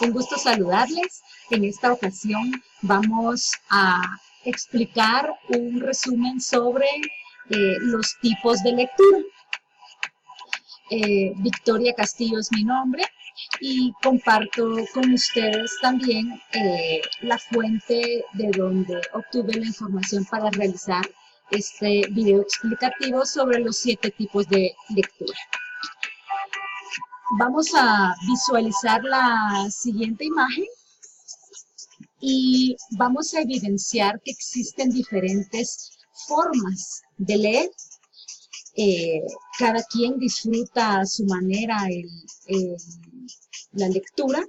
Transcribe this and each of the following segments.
Un gusto saludarles. En esta ocasión vamos a explicar un resumen sobre los tipos de lectura. Victoria Castillo es mi nombre y comparto con ustedes también la fuente de donde obtuve la información para realizar este video explicativo sobre los 7 tipos de lectura. Vamos a visualizar la siguiente imagen y vamos a evidenciar que existen diferentes formas de leer. Cada quien disfruta a su manera la lectura.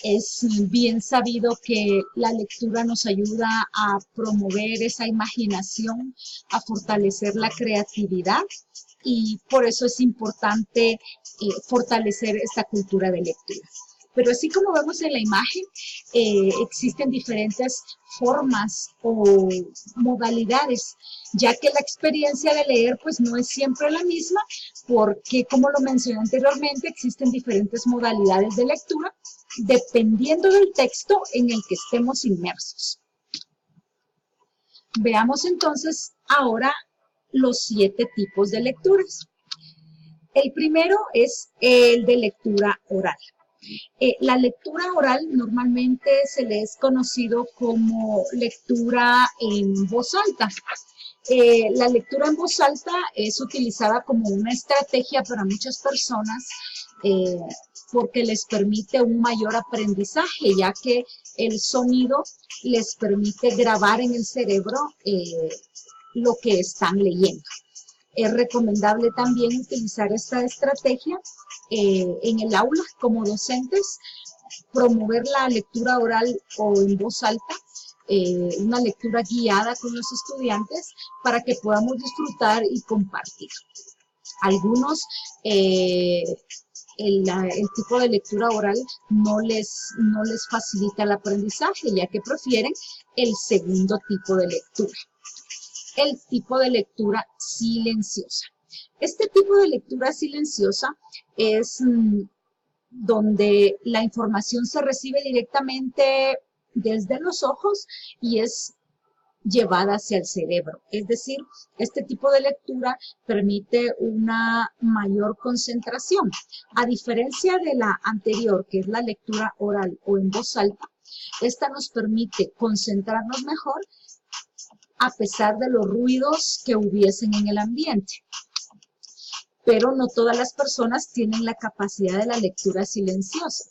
Es bien sabido que la lectura nos ayuda a promover esa imaginación, a fortalecer la creatividad y por eso es importante fortalecer esta cultura de lectura. Pero así como vemos en la imagen, existen diferentes formas o modalidades, ya que la experiencia de leer pues no es siempre la misma, porque como lo mencioné anteriormente, existen diferentes modalidades de lectura dependiendo del texto en el que estemos inmersos. Veamos entonces ahora los 7 tipos de lecturas. El primero es el de lectura oral. La lectura oral normalmente se le es conocido como lectura en voz alta. La lectura en voz alta es utilizada como una estrategia para muchas personas porque les permite un mayor aprendizaje, ya que el sonido les permite grabar en el cerebro lo que están leyendo. Es recomendable también utilizar esta estrategia en el aula como docentes, promover la lectura oral o en voz alta, una lectura guiada con los estudiantes para que podamos disfrutar y compartir. Algunos, el tipo de lectura oral no les facilita el aprendizaje, ya que prefieren el segundo tipo de lectura. El tipo de lectura silenciosa. Este tipo de lectura silenciosa es donde la información se recibe directamente desde los ojos y es llevada hacia el cerebro. Es decir, este tipo de lectura permite una mayor concentración. A diferencia de la anterior, que es la lectura oral o en voz alta, esta nos permite concentrarnos mejor a pesar de los ruidos que hubiesen en el ambiente. Pero no todas las personas tienen la capacidad de la lectura silenciosa.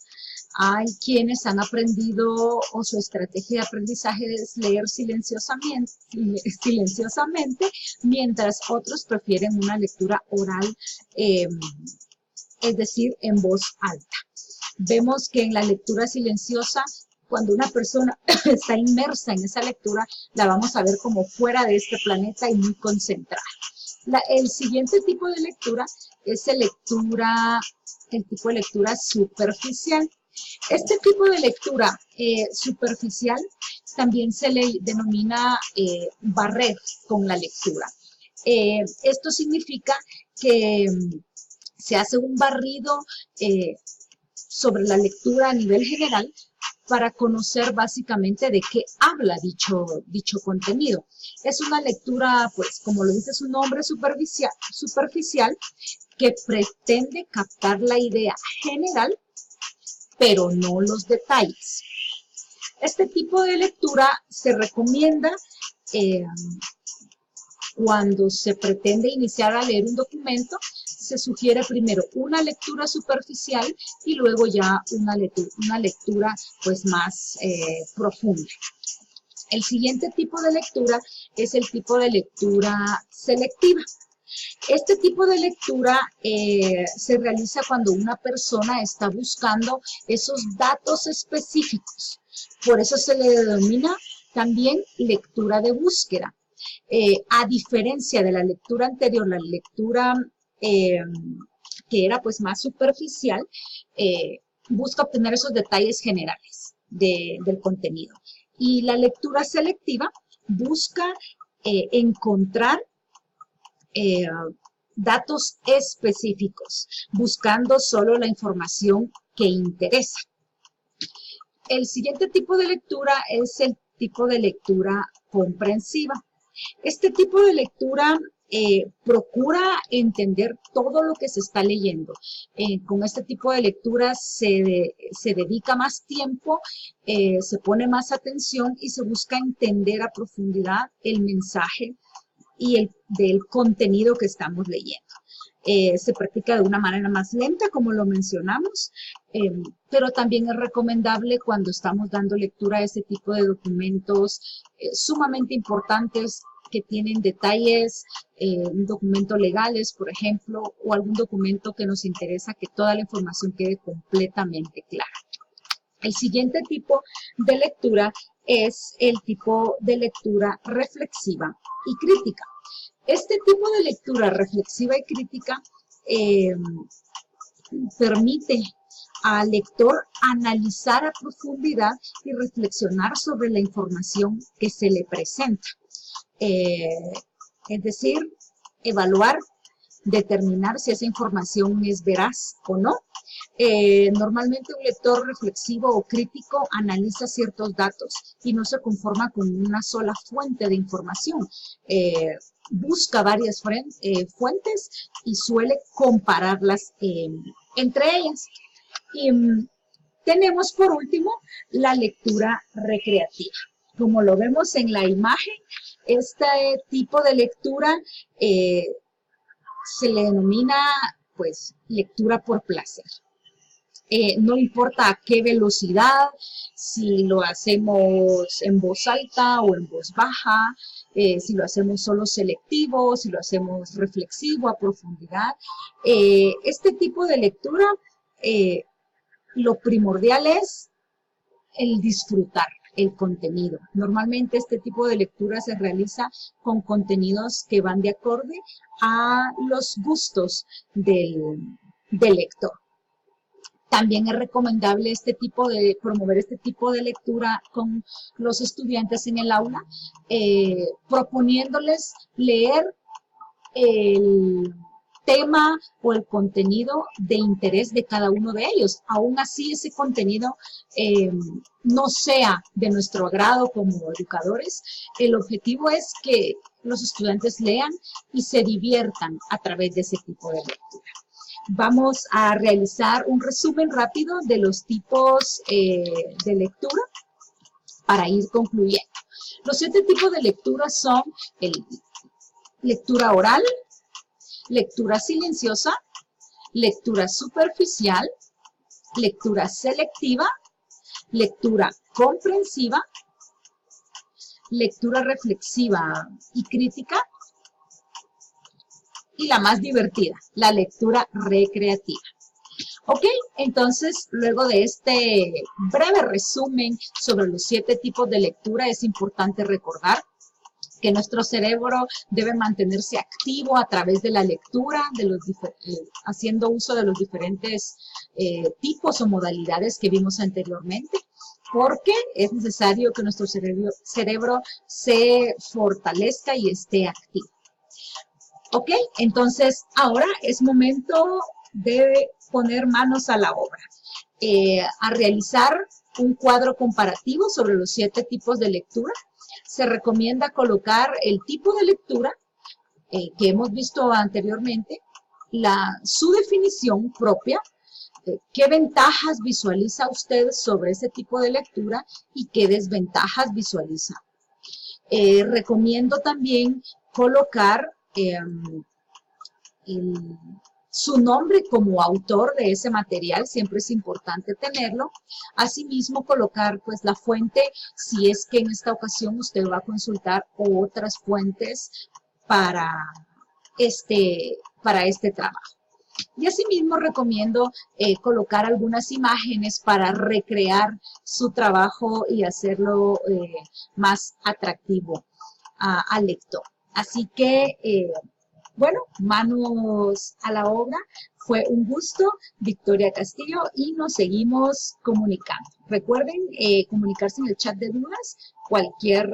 Hay quienes han aprendido o su estrategia de aprendizaje es leer silenciosamente, mientras otros prefieren una lectura oral, es decir, en voz alta. Vemos que en la lectura silenciosa, cuando una persona está inmersa en esa lectura, la vamos a ver como fuera de este planeta y muy concentrada. El siguiente tipo de lectura es el tipo de lectura superficial. Este tipo de lectura superficial también se le denomina barrer con la lectura. Esto significa que se hace un barrido sobre la lectura a nivel general para conocer básicamente de qué habla dicho contenido. Es una lectura, pues, como lo dice su nombre, superficial, que pretende captar la idea general, pero no los detalles. Este tipo de lectura se recomienda cuando se pretende iniciar a leer un documento. Se sugiere primero una lectura superficial y luego ya una lectura pues más profunda. El siguiente tipo de lectura es el tipo de lectura selectiva. Este tipo de lectura se realiza cuando una persona está buscando esos datos específicos. Por eso se le denomina también lectura de búsqueda. A diferencia de la lectura anterior, la lectura que era pues más superficial, busca obtener esos detalles generales del contenido. Y la lectura selectiva busca encontrar datos específicos, buscando solo la información que interesa. El siguiente tipo de lectura es el tipo de lectura comprensiva. Este tipo de lectura procura entender todo lo que se está leyendo. Con este tipo de lectura se dedica más tiempo, se pone más atención y se busca entender a profundidad el mensaje y del contenido que estamos leyendo. Se practica de una manera más lenta, como lo mencionamos, pero también es recomendable cuando estamos dando lectura a ese tipo de documentos sumamente importantes que tienen detalles, un documento legales, por ejemplo, o algún documento que nos interesa que toda la información quede completamente clara. El siguiente tipo de lectura es el tipo de lectura reflexiva y crítica. Este tipo de lectura reflexiva y crítica permite al lector analizar a profundidad y reflexionar sobre la información que se le presenta. Es decir, evaluar, determinar si esa información es veraz o no. Normalmente un lector reflexivo o crítico analiza ciertos datos y no se conforma con una sola fuente de información. Busca varias fuentes y suele compararlas entre ellas. Y tenemos por último la lectura recreativa. Como lo vemos en la imagen, este tipo de lectura se le denomina pues lectura por placer. No importa a qué velocidad, si lo hacemos en voz alta o en voz baja, si lo hacemos solo selectivo, si lo hacemos reflexivo a profundidad. Este tipo de lectura, lo primordial es el disfrutar el contenido. Normalmente este tipo de lectura se realiza con contenidos que van de acorde a los gustos del lector. También es recomendable promover este tipo de lectura con los estudiantes en el aula, proponiéndoles leer el tema o el contenido de interés de cada uno de ellos. Aún así, ese contenido no sea de nuestro agrado como educadores. El objetivo es que los estudiantes lean y se diviertan a través de ese tipo de lectura. Vamos a realizar un resumen rápido de los tipos de lectura para ir concluyendo. Los 7 tipos de lectura son lectura oral, lectura silenciosa, lectura superficial, lectura selectiva, lectura comprensiva, lectura reflexiva y crítica, y la más divertida, la lectura recreativa. Ok, entonces luego de este breve resumen sobre los 7 tipos de lectura, es importante recordar que nuestro cerebro debe mantenerse activo a través de la lectura, haciendo uso de los diferentes tipos o modalidades que vimos anteriormente, porque es necesario que nuestro cerebro se fortalezca y esté activo. Ok, entonces ahora es momento de poner manos a la obra, a realizar un cuadro comparativo sobre los 7 tipos de lectura. Se recomienda colocar el tipo de lectura que hemos visto anteriormente, su definición propia, qué ventajas visualiza usted sobre ese tipo de lectura y qué desventajas visualiza. Recomiendo también colocar su nombre como autor de ese material, siempre es importante tenerlo. Asimismo, colocar pues la fuente, si es que en esta ocasión usted va a consultar otras fuentes para este trabajo. Y asimismo recomiendo colocar algunas imágenes para recrear su trabajo y hacerlo más atractivo al lector. Así que, bueno, manos a la obra. Fue un gusto, Victoria Castillo, y nos seguimos comunicando. Recuerden comunicarse en el chat de dudas, cualquier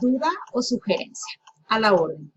duda o sugerencia. A la orden.